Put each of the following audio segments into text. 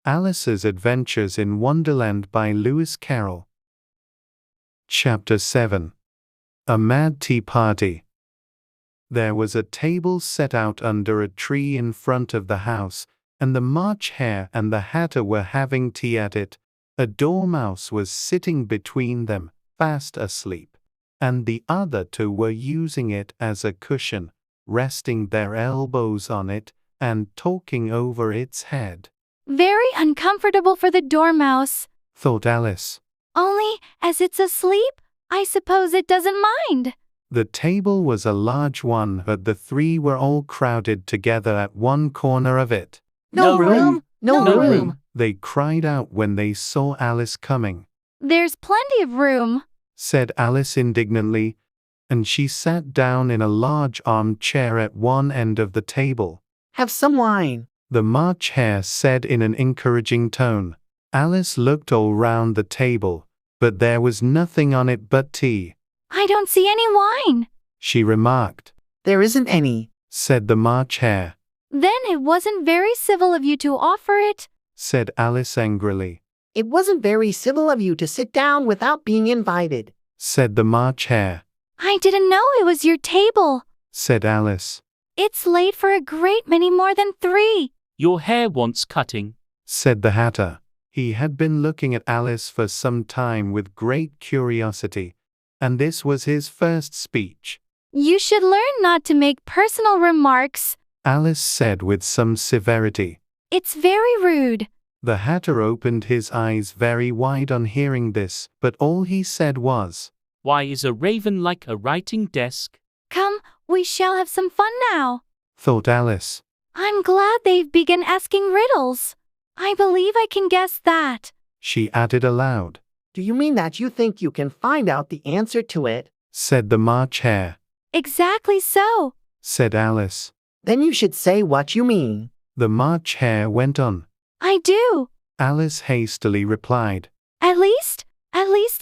Alice's Adventures in Wonderland by Lewis Carroll. Chapter 7. A Mad Tea Party. There was a table set out under a tree in front of the house, and the March Hare and the Hatter were having tea at it. A dormouse was sitting between them, fast asleep, and the other two were using it as a cushion, resting their elbows on it and talking over its head. Very uncomfortable for the dormouse, thought Alice. Only, as it's asleep, I suppose it doesn't mind. The table was a large one, but the three were all crowded together at one corner of it. No room! No room! They cried out when they saw Alice coming. There's plenty of room, said Alice indignantly, and she sat down in a large armchair at one end of the table. Have some wine, the March Hare said in an encouraging tone. Alice looked all round the table, but there was nothing on it but tea. I don't see any wine, she remarked. There isn't any, said the March Hare. Then it wasn't very civil of you to offer it, said Alice angrily. It wasn't very civil of you to sit down without being invited, said the March Hare. I didn't know it was your table, said Alice. It's late for a great many more than 3. Your hair wants cutting, said the Hatter. He had been looking at Alice for some time with great curiosity, and this was his first speech. You should learn not to make personal remarks, Alice said with some severity. It's very rude. The Hatter opened his eyes very wide on hearing this, but all he said was, Why is a raven like a writing desk? Come, we shall have some fun now, thought Alice. I'm glad they've begun asking riddles. I believe I can guess that, she added aloud. Do you mean that you think you can find out the answer to it? said the March Hare. Exactly so, said Alice. Then you should say what you mean, the March Hare went on. I do, Alice hastily replied. At least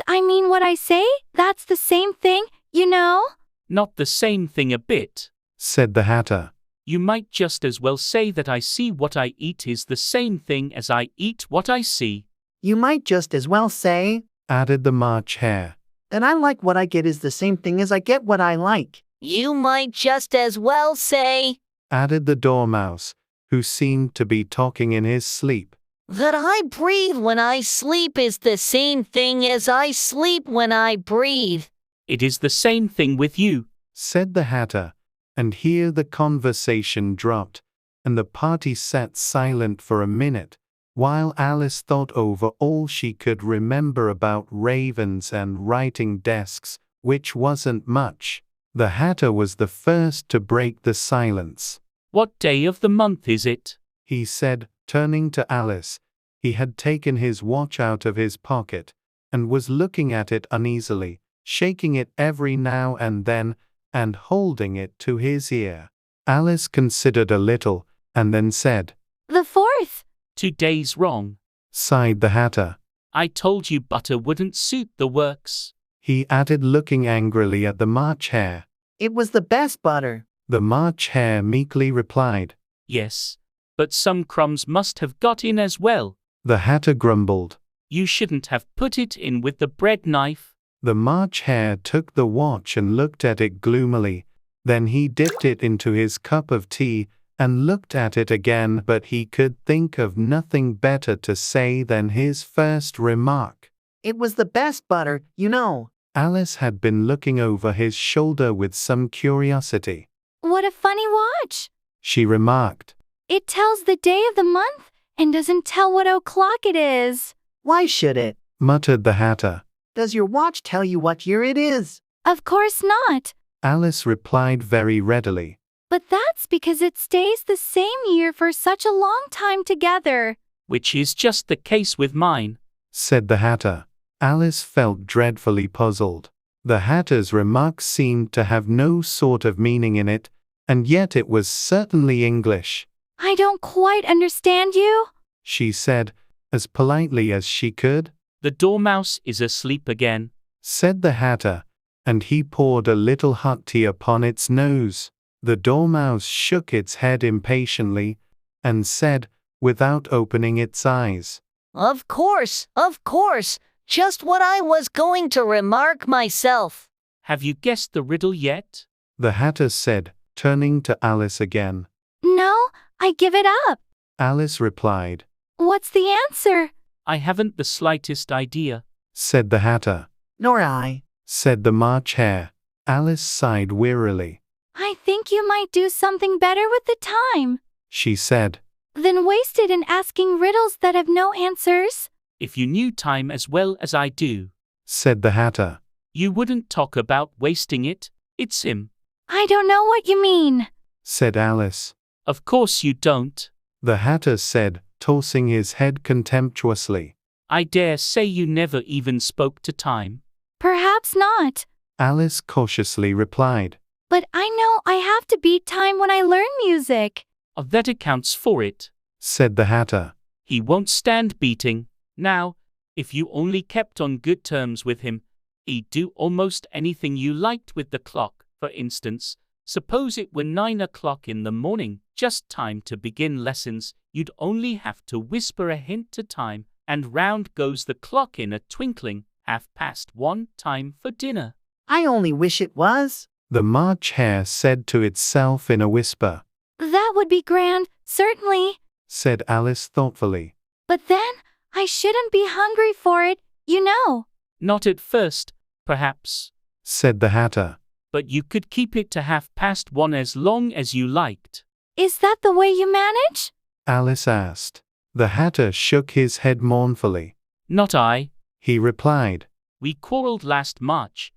I mean what I say. That's the same thing, you know. Not the same thing a bit, said the Hatter. You might just as well say that I see what I eat is the same thing as I eat what I see. You might just as well say, added the March Hare, that I like what I get is the same thing as I get what I like. You might just as well say, added the Dormouse, who seemed to be talking in his sleep. that I breathe when I sleep is the same thing as I sleep when I breathe. It is the same thing with you, said the Hatter, and here the conversation dropped, and the party sat silent for a minute, while Alice thought over all she could remember about ravens and writing desks, which wasn't much. The Hatter was the first to break the silence. What day of the month is it? he said, turning to Alice. He had taken his watch out of his pocket, and was looking at it uneasily, shaking it every now and then, and holding it to his ear. Alice considered a little, and then said, The 4th. 2 days wrong, sighed the Hatter. I told you butter wouldn't suit the works, he added, looking angrily at the March Hare. It was the best butter, The March Hare meekly replied. Yes, but some crumbs must have got in as well. The Hatter grumbled. You shouldn't have put it in with the bread knife. The March Hare took the watch and looked at it gloomily. Then he dipped it into his cup of tea and looked at it again, but he could think of nothing better to say than his first remark. It was the best butter, you know. Alice had been looking over his shoulder with some curiosity. What a funny watch, she remarked. It tells the day of the month and doesn't tell what o'clock it is. Why should it? Muttered the Hatter. Does your watch tell you what year it is? Of course not, Alice replied very readily. but that's because it stays the same year for such a long time together. Which is just the case with mine, said the Hatter. Alice felt dreadfully puzzled. The Hatter's remark seemed to have no sort of meaning in it, and yet it was certainly English. I don't quite understand you, she said, as politely as she could. The dormouse is asleep again, said the Hatter, and he poured a little hot tea upon its nose. The Dormouse shook its head impatiently, and said, without opening its eyes. Of course, just what I was going to remark myself. Have you guessed the riddle yet? The Hatter said, turning to Alice again. No, I give it up. Alice replied. What's the answer? I haven't the slightest idea, said the Hatter. Nor I. Said the March Hare. Alice sighed wearily. I think you might do something better with the time She said. than waste it in asking riddles that have no answers. if you knew time as well as I do. Said the Hatter. You wouldn't talk about wasting it, it's him. I don't know what you mean. Said Alice. Of course you don't. The Hatter said, tossing his head contemptuously. I dare say you never even spoke to time. Perhaps not. Alice cautiously replied. But I know I have to beat time when I learn music. That accounts for it. Said the Hatter. He won't stand beating. Now, if you only kept on good terms with him, he'd do almost anything you liked with the clock. For instance, suppose it were 9 o'clock in the morning, just time to begin lessons, you'd only have to whisper a hint to time, and round goes the clock in a twinkling, 1:30 time for dinner. I only wish it was. The March Hare said to itself in a whisper. That would be grand, certainly. Said Alice thoughtfully. But then, I shouldn't be hungry for it, you know. Not at first, perhaps, Said the Hatter. but you could keep it to 1:30 as long as you liked. Is that the way you manage? Alice asked. The Hatter shook his head mournfully. Not I. He replied, We quarreled last March,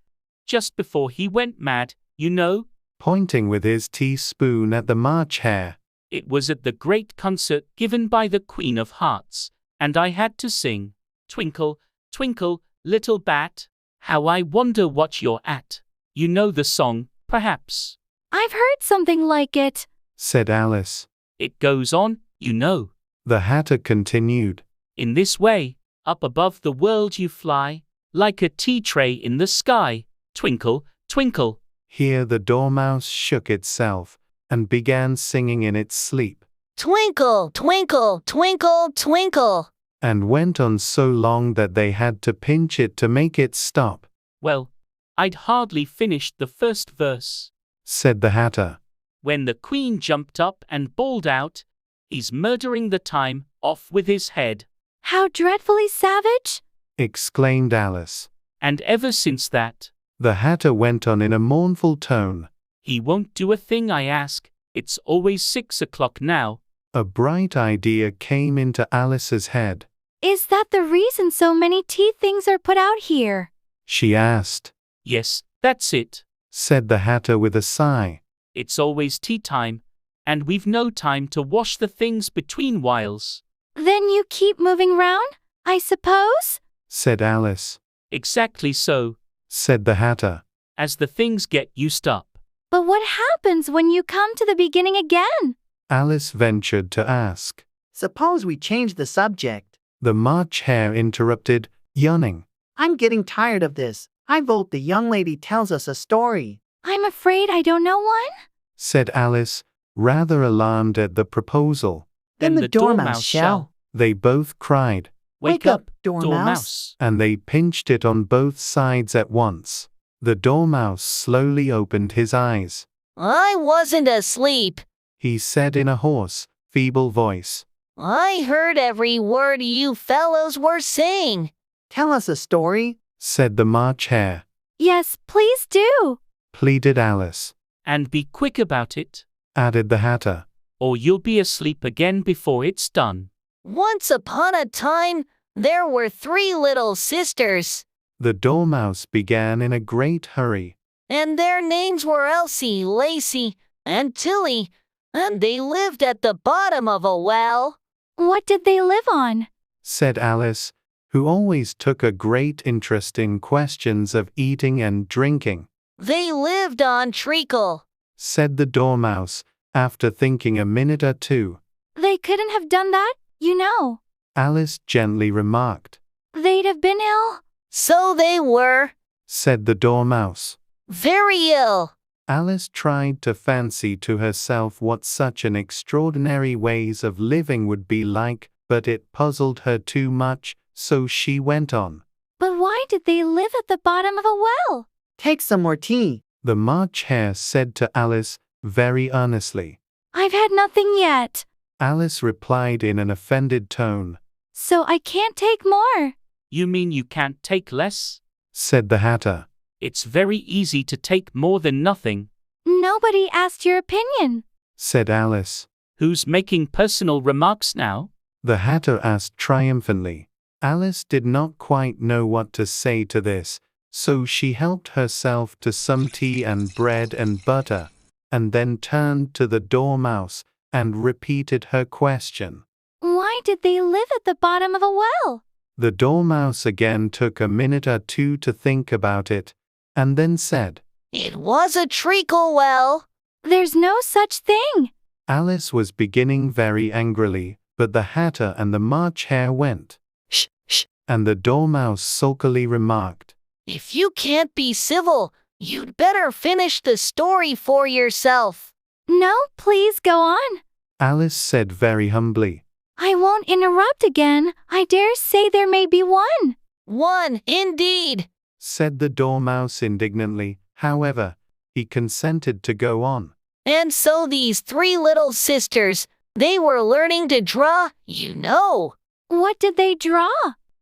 just before he went mad, you know. pointing with his teaspoon at the March Hare. It was at the great concert given by the Queen of Hearts, and I had to sing, Twinkle, twinkle, little bat, how I wonder what you're at. You know the song, perhaps. I've heard something like it. Said Alice. It goes on, you know. The Hatter continued. In this way, up above the world you fly, like a tea tray in the sky. Twinkle, twinkle. Here the Dormouse shook itself, and began singing in its sleep, Twinkle, twinkle, twinkle, twinkle. and went on so long that they had to pinch it to make it stop. Well, I'd hardly finished the first verse, Said the Hatter. when the Queen jumped up and bawled out, He's murdering the time, off with his head. How dreadfully savage. Exclaimed Alice. And ever since that, The Hatter went on in a mournful tone. he won't do a thing I ask. It's always 6 o'clock now. A bright idea came into Alice's head. Is that the reason so many tea things are put out here? She asked. Yes, that's it. Said the Hatter with a sigh. It's always tea time, and we've no time to wash the things between whiles. Then you keep moving round, I suppose? Said Alice. Exactly so, Said the Hatter. as the things get used up. But what happens when you come to the beginning again? Alice ventured to ask. Suppose we change the subject. The March Hare interrupted, yawning. I'm getting tired of this. I vote the young lady tells us a story. I'm afraid I don't know one. Said Alice, rather alarmed at the proposal. Then the Dormouse shall. They both cried, Wake up, Dormouse. and they pinched it on both sides at once. The Dormouse slowly opened his eyes. I wasn't asleep. He said in a hoarse, feeble voice. I heard every word you fellows were saying. Tell us a story. Said the March Hare. Yes, please do. Pleaded Alice. And be quick about it, Added the Hatter. or you'll be asleep again before it's done. Once upon a time, there were 3 little sisters, The Dormouse began in a great hurry. and their names were Elsie, Lacey, and Tilly, and they lived at the bottom of a well. What did they live on? Said Alice, who always took a great interest in questions of eating and drinking. They lived on treacle. Said the Dormouse, after thinking a minute or two. They couldn't have done that, you know. Alice gently remarked. They'd have been ill. So they were Said the Dormouse. very ill. Alice tried to fancy to herself what such an extraordinary ways of living would be like, but it puzzled her too much, so she went on. But why did they live at the bottom of a well? Take some more tea. The March Hare said to Alice very earnestly. I've had nothing yet. Alice replied in an offended tone. So I can't take more. You mean you can't take less? Said the Hatter. It's very easy to take more than nothing. Nobody asked your opinion. Said Alice. Who's making personal remarks now? The Hatter asked triumphantly. Alice did not quite know what to say to this, so she helped herself to some tea and bread and butter, and then turned to the Dormouse and repeated her question. Why did they live at the bottom of a well? The Dormouse again took a minute or two to think about it, and then said, It was a treacle well. There's no such thing. Alice was beginning very angrily, but the Hatter and the March Hare went. Shh, shh. And the Dormouse sulkily remarked, If you can't be civil, you'd better finish the story for yourself. No, please go on. Alice said very humbly. I won't interrupt again. I dare say there may be one. One, indeed. Said the Dormouse indignantly. However, he consented to go on. And so these three little sisters, they were learning to draw, you know. What did they draw?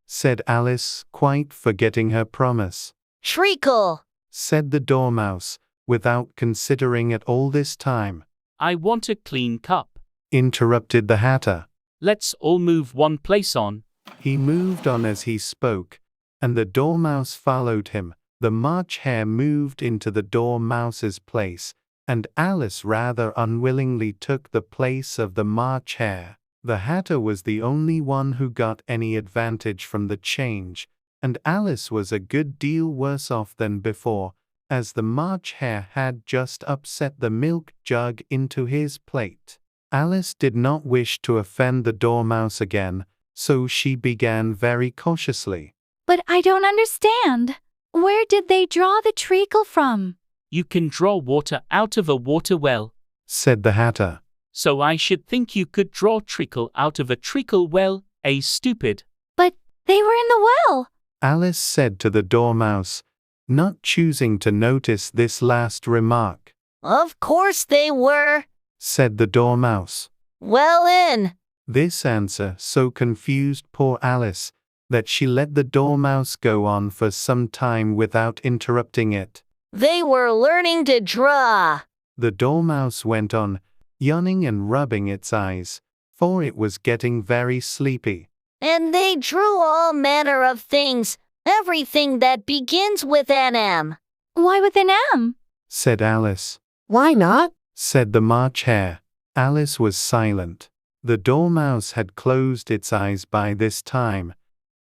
Said Alice, quite forgetting her promise. Treacle. Said the Dormouse, without considering it all this time. I want a clean cup. Interrupted the Hatter. Let's all move one place on. He moved on as he spoke, and the Dormouse followed him. The March Hare moved into the Dormouse's place, and Alice rather unwillingly took the place of the March Hare. The Hatter was the only one who got any advantage from the change, and Alice was a good deal worse off than before, as the March Hare had just upset the milk jug into his plate. Alice did not wish to offend the Dormouse again, so she began very cautiously. But I don't understand. Where did they draw the treacle from? You can draw water out of a water well. Said the Hatter. So I should think you could draw treacle out of a treacle well, stupid. But they were in the well. Alice said to the Dormouse, not choosing to notice this last remark. Of course they were. Said the Dormouse. Well in. This answer so confused poor Alice that she let the Dormouse go on for some time without interrupting it. They were learning to draw. The Dormouse went on, yawning and rubbing its eyes, for it was getting very sleepy. And they drew all manner of things, everything that begins with an M. Why with an M? Said Alice. Why not? Said the March Hare. Alice was silent. The Dormouse had closed its eyes by this time,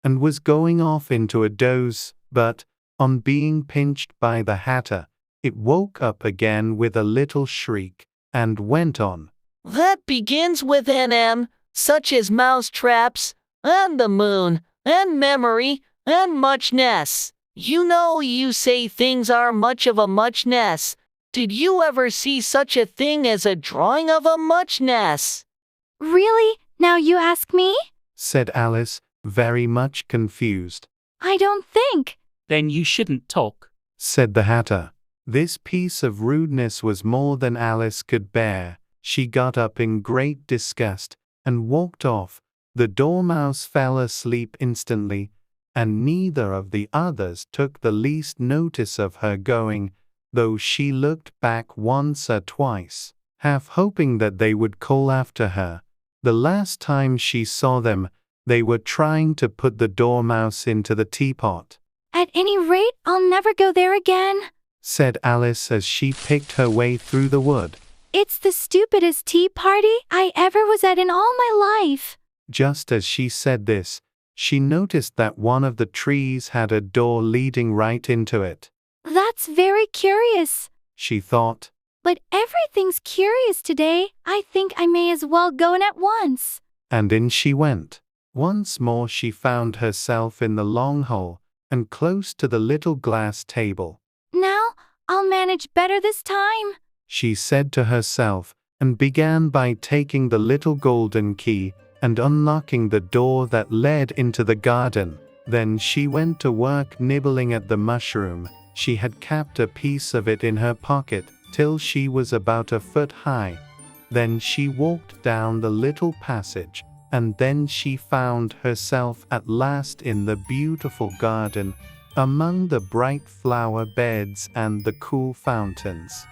and was going off into a doze, but, on being pinched by the Hatter, it woke up again with a little shriek, and went on. That begins with an M, such as mouse traps, and the moon, and memory, and muchness. You know you say things are much of a muchness. Did you ever see such a thing as a drawing of a muchness? Really? Now you ask me? Said Alice, very much confused. I don't think. Then you shouldn't talk. Said the Hatter. This piece of rudeness was more than Alice could bear. She got up in great disgust, and walked off. The Dormouse fell asleep instantly, and neither of the others took the least notice of her going, though she looked back once or twice, half hoping that they would call after her. The last time she saw them, they were trying to put the Dormouse into the teapot. At any rate, I'll never go there again. Said Alice as she picked her way through the wood. It's the stupidest tea party I ever was at in all my life. Just as she said this, she noticed that one of the trees had a door leading right into it. That's very curious. She thought. But everything's curious today. I think I may as well go in at once. And in she went. Once more she found herself in the long hall, and close to the little glass table. Now, I'll I'll manage better this time. She said to herself, and began by taking the little golden key and unlocking the door that led into the garden. Then she went to work nibbling at the mushroom. She had kept a piece of it in her pocket till she was about a foot high. Then she walked down the little passage, and then she found herself at last in the beautiful garden, among the bright flower beds and the cool fountains.